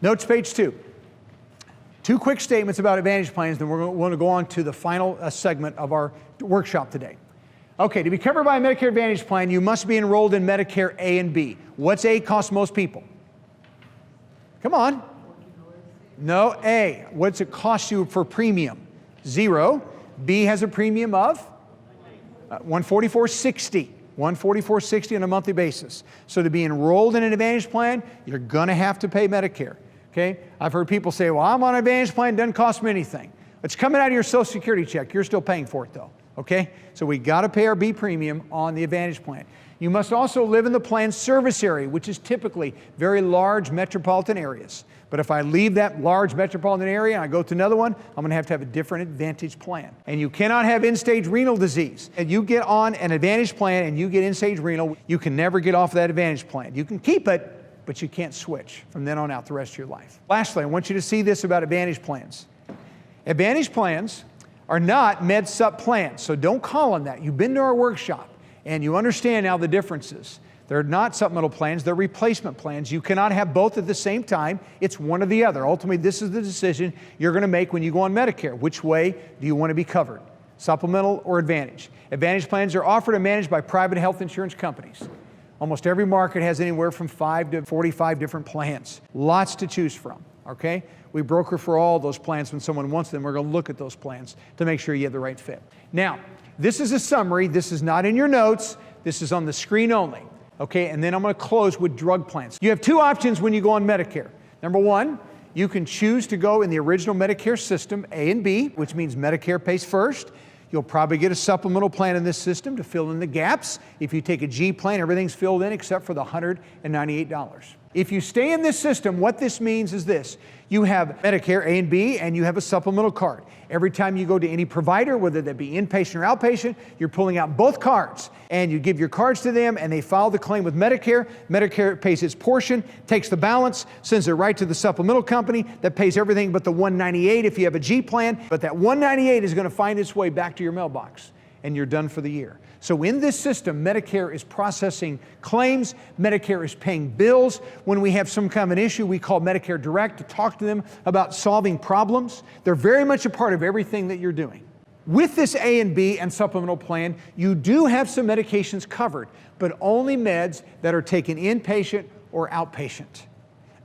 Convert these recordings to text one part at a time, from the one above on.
Notes page 2. Two quick statements about Advantage plans, then we're going to go on to the final segment of our workshop today. Okay, to be covered by a Medicare Advantage plan, you must be enrolled in Medicare A and B. What's A cost most people? Come on. No, A. What's it cost you for premium? 0. B has a premium of $144.60. $144.60 on a monthly basis. So to be enrolled in an Advantage plan, you're going to have to pay Medicare. Okay? I've heard people say, well, I'm on an Advantage plan, doesn't cost me anything. It's coming out of your Social Security check. You're still paying for it though. Okay? So we got to pay our B premium on the Advantage plan. You must also live in the plan's service area, which is typically very large metropolitan areas. But if I leave that large metropolitan area and I go to another one, I'm going to have a different Advantage plan. And you cannot have end-stage renal disease. And you get on an Advantage plan and you get end-stage renal, you can never get off of that Advantage plan. You can keep it, but you can't switch from then on out the rest of your life. Lastly, I want you to see this about Advantage plans. Advantage plans are not Med Supp plans, so don't call them that. You've been to our workshop and you understand now the differences. They're not supplemental plans, they're replacement plans. You cannot have both at the same time. It's one or the other. Ultimately, this is the decision you're going to make when you go on Medicare. Which way do you want to be covered? Supplemental or Advantage? Advantage plans are offered and managed by private health insurance companies. Almost every market has anywhere from 5 to 45 different plans. Lots to choose from, okay? We broker for all those plans. When someone wants them, we're going to look at those plans to make sure you have the right fit. Now, this is a summary. This is not in your notes. This is on the screen only. Okay, and then I'm going to close with drug plans. You have two options when you go on Medicare. Number one, you can choose to go in the original Medicare system, A and B, which means Medicare pays first. You'll probably get a supplemental plan in this system to fill in the gaps. If you take a G plan, everything's filled in except for the $198. If you stay in this system, what this means is this. You have Medicare A and B, and you have a supplemental card. Every time you go to any provider, whether that be inpatient or outpatient, you're pulling out both cards. And you give your cards to them, and they file the claim with Medicare. Medicare pays its portion, takes the balance, sends it right to the supplemental company that pays everything but the $198 if you have a G plan. But that $198 is going to find its way back to your mailbox, and you're done for the year. So in this system, Medicare is processing claims, Medicare is paying bills. When we have some kind of an issue, we call Medicare Direct to talk to them about solving problems. They're very much a part of everything that you're doing. With this A and B and supplemental plan, you do have some medications covered, but only meds that are taken inpatient or outpatient.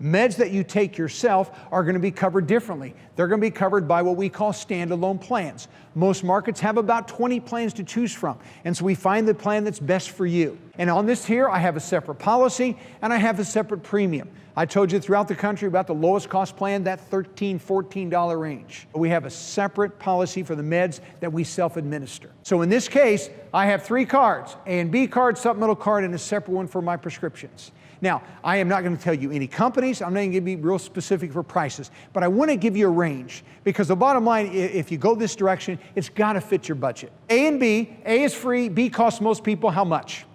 Meds that you take yourself are going to be covered differently. They're going to be covered by what we call standalone plans. Most markets have about 20 plans to choose from, and so we find the plan that's best for you. And on this here, I have a separate policy and I have a separate premium. I told you throughout the country about the lowest cost plan, that $13, $14 range. We have a separate policy for the meds that we self-administer. So in this case, I have 3 cards, A and B card, supplemental card, and a separate one for my prescriptions. Now, I am not going to tell you any companies. I'm not going to be real specific for prices, but I want to give you a range because the bottom line, if you go this direction, it's got to fit your budget. A and B, A is free, B costs most people how much?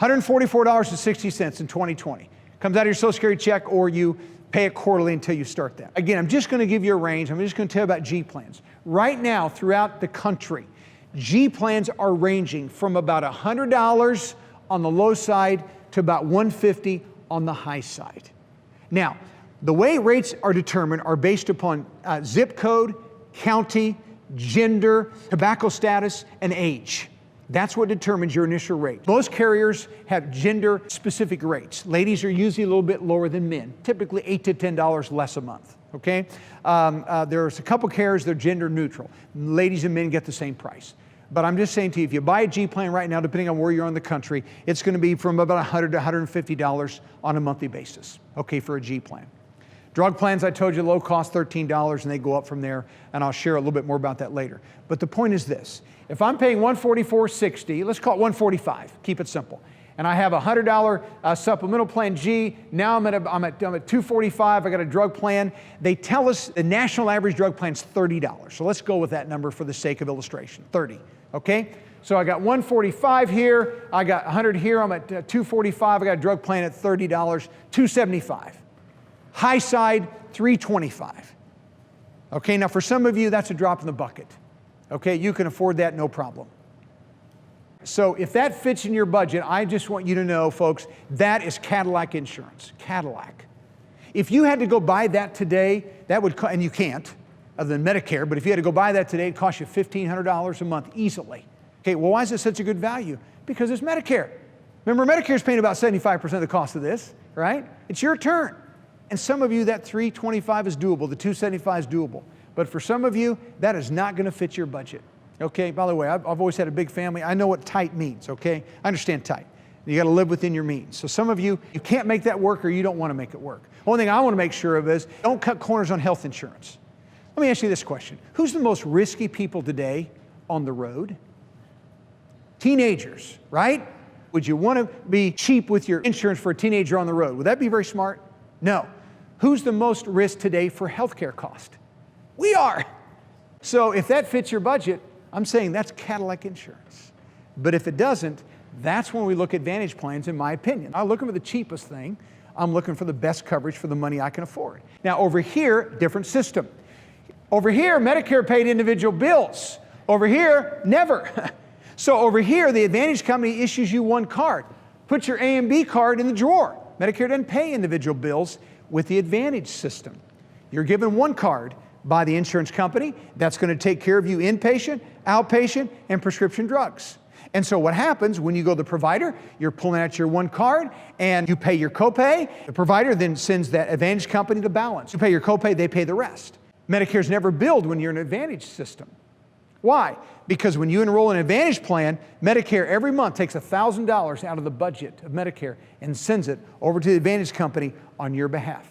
$144.60 in 2020. Comes out of your Social Security check, or you pay it quarterly until you start that. Again, I'm just going to give you a range. I'm just going to tell you about G plans. Right now, throughout the country, G plans are ranging from about $100 on the low side to about $150 on the high side. Now, the way rates are determined are based upon zip code, county, gender, tobacco status, and age. That's what determines your initial rate. Most carriers have gender-specific rates. Ladies are usually a little bit lower than men, typically $8 to $10 less a month, okay? There's a couple carriers that are gender neutral. Ladies and men get the same price. But I'm just saying to you, if you buy a G plan right now, depending on where you're in the country, it's going to be from about $100 to $150 on a monthly basis, okay, for a G plan. Drug plans, I told you, low cost $13, and they go up from there, and I'll share a little bit more about that later. But the point is this. If I'm paying $144.60, let's call it $145, keep it simple, and I have a $100 supplemental plan G, now I'm at $245, I got a drug plan. They tell us the national average drug plan is $30. So let's go with that number for the sake of illustration, 30, okay? So I got 145 here, I got 100 here, I'm at 245, I got a drug plan at $30, 275. High side, 325. Okay, now for some of you, that's a drop in the bucket. Okay, you can afford that, no problem. So if that fits in your budget, I just want you to know, folks, that is Cadillac insurance, Cadillac. If you had to go buy that today, that would, and you can't, other than Medicare, but if you had to go buy that today, it'd cost you $1,500 a month easily. Okay, well, why is it such a good value? Because it's Medicare. Remember, Medicare's paying about 75% of the cost of this, right? It's your turn. And some of you, that $325 is doable, the $275 is doable. But for some of you, that is not gonna fit your budget. Okay, by the way, I've always had a big family. I know what tight means, okay? I understand tight. You gotta live within your means. So some of you, you can't make that work or you don't wanna make it work. One thing I wanna make sure of is don't cut corners on health insurance. Let me ask you this question. Who's the most risky people today on the road? Teenagers, right? Would you wanna be cheap with your insurance for a teenager on the road? Would that be very smart? No. Who's the most risk today for healthcare cost? We are. So if that fits your budget, I'm saying that's Cadillac insurance. But if it doesn't, that's when we look at Advantage plans, in my opinion. I'm looking for the cheapest thing. I'm looking for the best coverage for the money I can afford. Now over here, different system. Over here, Medicare paid individual bills. Over here, never. So over here, the Advantage company issues you one card. Put your A and B card in the drawer. Medicare doesn't pay individual bills with the Advantage system. You're given one card by the insurance company that's going to take care of you inpatient, outpatient, and prescription drugs. And so what happens when you go to the provider, you're pulling out your one card and you pay your copay. The provider then sends that Advantage company the balance. You pay your copay, they pay the rest. Medicare's never billed when you're in an Advantage system. Why? Because when you enroll in an Advantage plan, Medicare every month takes $1,000 out of the budget of Medicare and sends it over to the Advantage company on your behalf.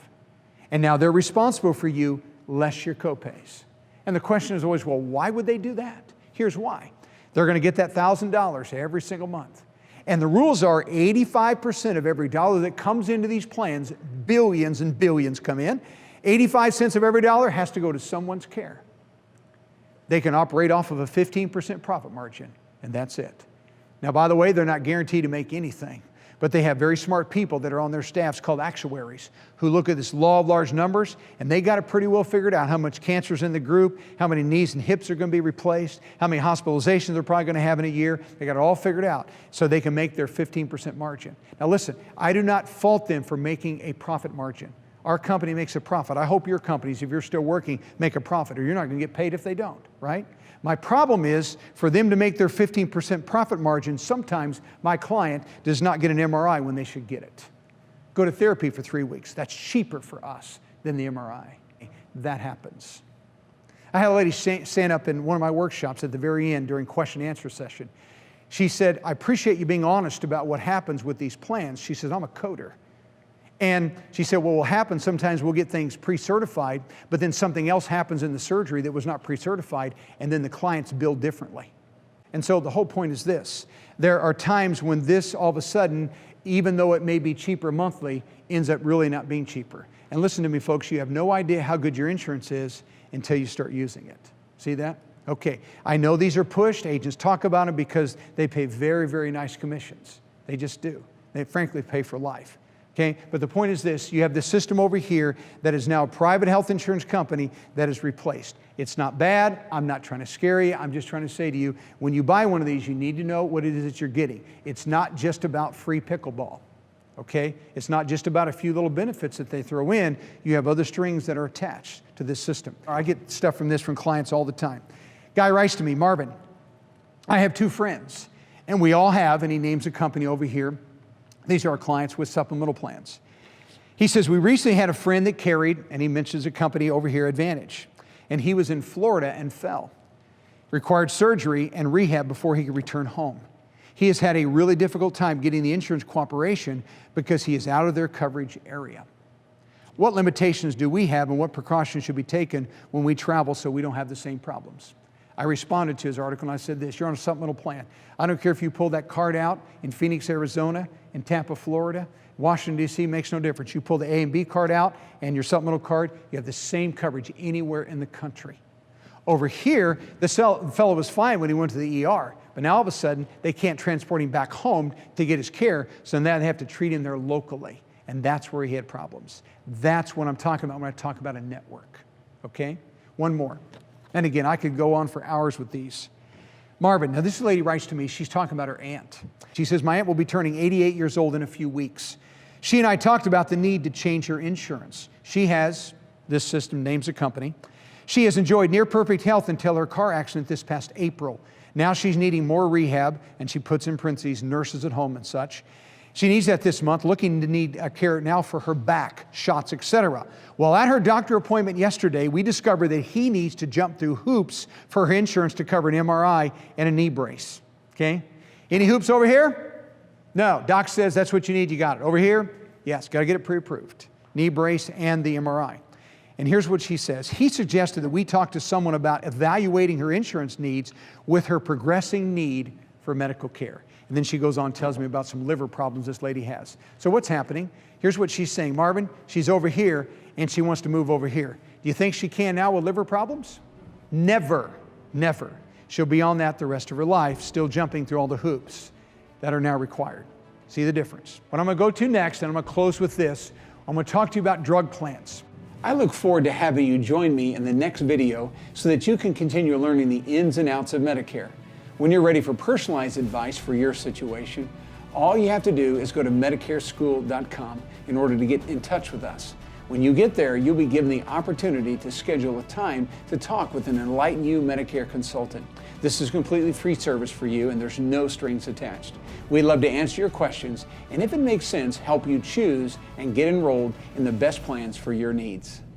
And now they're responsible for you less your copays. And the question is always, well, why would they do that? Here's why. They're going to get that $1,000 every single month. And the rules are 85% of every dollar that comes into these plans, billions and billions come in, 85 cents of every dollar has to go to someone's care. They can operate off of a 15% profit margin, and that's it. Now, by the way, they're not guaranteed to make anything, but they have very smart people that are on their staffs called actuaries who look at this law of large numbers, and they got it pretty well figured out how much cancer's in the group, how many knees and hips are going to be replaced, how many hospitalizations they're probably going to have in a year. They got it all figured out so they can make their 15% margin. Now listen, I do not fault them for making a profit margin. Our company makes a profit. I hope your companies, if you're still working, make a profit, or you're not going to get paid if they don't, right? My problem is for them to make their 15% profit margin, sometimes my client does not get an MRI when they should get it. Go to therapy for 3 weeks. That's cheaper for us than the MRI. That happens. I had a lady stand up in one of my workshops at the very end during question and answer session. She said, I appreciate you being honest about what happens with these plans. She says, I'm a coder. And she said, well, what happens, sometimes we'll get things pre-certified, but then something else happens in the surgery that was not pre-certified, and then the client's billed differently. And so the whole point is this. There are times when this, all of a sudden, even though it may be cheaper monthly, ends up really not being cheaper. And listen to me, folks, you have no idea how good your insurance is until you start using it. See that? Okay, I know these are pushed. Agents talk about them because they pay very, very nice commissions. They just do. They frankly pay for life. Okay, but the point is this, you have this system over here that is now a private health insurance company that is replaced. It's not bad, I'm not trying to scare you, I'm just trying to say to you, when you buy one of these, you need to know what it is that you're getting. It's not just about free pickleball, okay? It's not just about a few little benefits that they throw in, you have other strings that are attached to this system. I get stuff from clients all the time. Guy writes to me, Marvin, I have 2 friends, and we all have, and he names a company over here. These are our clients with supplemental plans. He says, we recently had a friend that carried, and he mentions a company over here, Advantage, and he was in Florida and fell. Required surgery and rehab before he could return home. He has had a really difficult time getting the insurance cooperation because he is out of their coverage area. What limitations do we have and what precautions should be taken when we travel so we don't have the same problems? I responded to his article and I said this, you're on a supplemental plan. I don't care if you pull that card out in Phoenix, Arizona, in Tampa, Florida, Washington, D.C., makes no difference. You pull the A and B card out and your supplemental card, you have the same coverage anywhere in the country. Over here, the fellow was fine when he went to the ER, but now all of a sudden, they can't transport him back home to get his care, so now they have to treat him there locally, and that's where he had problems. That's what I'm talking about when I talk about a network, okay? One more. And again, I could go on for hours with these. Marvin, now this lady writes to me, she's talking about her aunt. She says, my aunt will be turning 88 years old in a few weeks. She and I talked about the need to change her insurance. She has, this system names a company. She has enjoyed near perfect health until her car accident this past April. Now she's needing more rehab, and she puts in parentheses nurses at home and such. She needs that this month, looking to need care now for her back, shots, etc. Well, at her doctor appointment yesterday, we discovered that he needs to jump through hoops for her insurance to cover an MRI and a knee brace. Okay? Any hoops over here? No. Doc says that's what you need, you got it. Over here? Yes, got to get it pre-approved. Knee brace and the MRI. And here's what she says. He suggested that we talk to someone about evaluating her insurance needs with her progressing need for medical care. And then she goes on and tells me about some liver problems this lady has. So what's happening? Here's what she's saying. Marvin, she's over here and she wants to move over here. Do you think she can now with liver problems? Never, never. She'll be on that the rest of her life, still jumping through all the hoops that are now required. See the difference? What I'm going to go to next, and I'm going to close with this, I'm going to talk to you about drug plans. I look forward to having you join me in the next video so that you can continue learning the ins and outs of Medicare. When you're ready for personalized advice for your situation, all you have to do is go to MedicareSchool.com in order to get in touch with us. When you get there, you'll be given the opportunity to schedule a time to talk with an Enlighten You Medicare consultant. This is a completely free service for you and there's no strings attached. We'd love to answer your questions and if it makes sense, help you choose and get enrolled in the best plans for your needs.